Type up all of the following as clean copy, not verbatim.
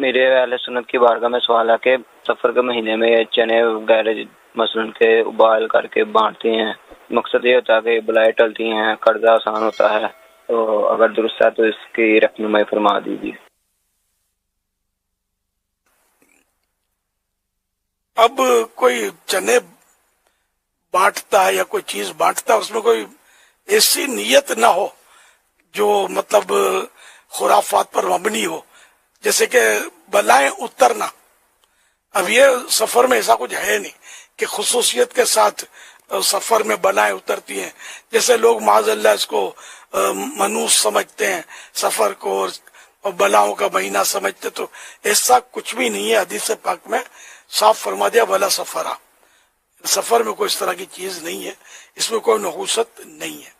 میرے اہل سنت کی بارگاہ میں سوال ہے کہ سفر کے مہینے میں یہ چنے وغیرہ مثلاً کے ابال کر کے بانٹتے ہیں، مقصد یہ ہوتا ہے کہ بلائیں ٹلتی ہیں، قرضہ آسان ہوتا ہے، تو اگر درست ہے تو اس کی رہنمائی فرما دیجیے۔ اب کوئی چنے بانٹتا ہے یا کوئی چیز بانٹتا ہے، اس میں کوئی ایسی نیت نہ ہو جو مطلب خرافات پر مبنی ہو، جیسے کہ بلائیں اترنا۔ اب یہ سفر میں ایسا کچھ ہے نہیں کہ خصوصیت کے ساتھ سفر میں بلائیں اترتی ہیں، جیسے لوگ معاذ اللہ اس کو منوس سمجھتے ہیں سفر کو، اور بلاؤں کا مہینہ سمجھتے، تو ایسا کچھ بھی نہیں ہے۔ حدیث پاک میں صاف فرما دیا ولا سفرا، سفر میں کوئی اس طرح کی چیز نہیں ہے، اس میں کوئی نحوست نہیں ہے۔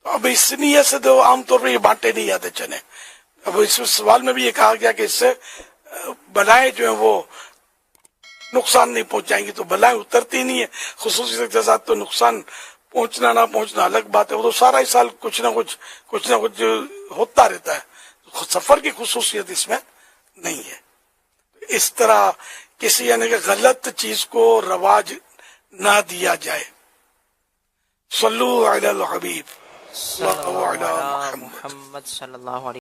اب اس نیت سے تو عام طور پہ یہ بانٹے نہیں جاتے چنے۔ اب اس سوال میں بھی یہ کہا گیا کہ اس سے بلائیں جو ہیں وہ نقصان نہیں پہنچائیں گی، تو بلائیں اترتی نہیں ہے، خصوصیت کے ساتھ تو نقصان پہنچنا نہ پہنچنا الگ بات ہے، وہ تو سارا ہی سال کچھ نہ کچھ ہوتا رہتا ہے۔ سفر کی خصوصیت اس میں نہیں ہے۔ اس طرح کسی یعنی کہ غلط چیز کو رواج نہ دیا جائے۔ صلو علی الحبیب صلی اللہ علی محمد محمد صلی اللہ علیہ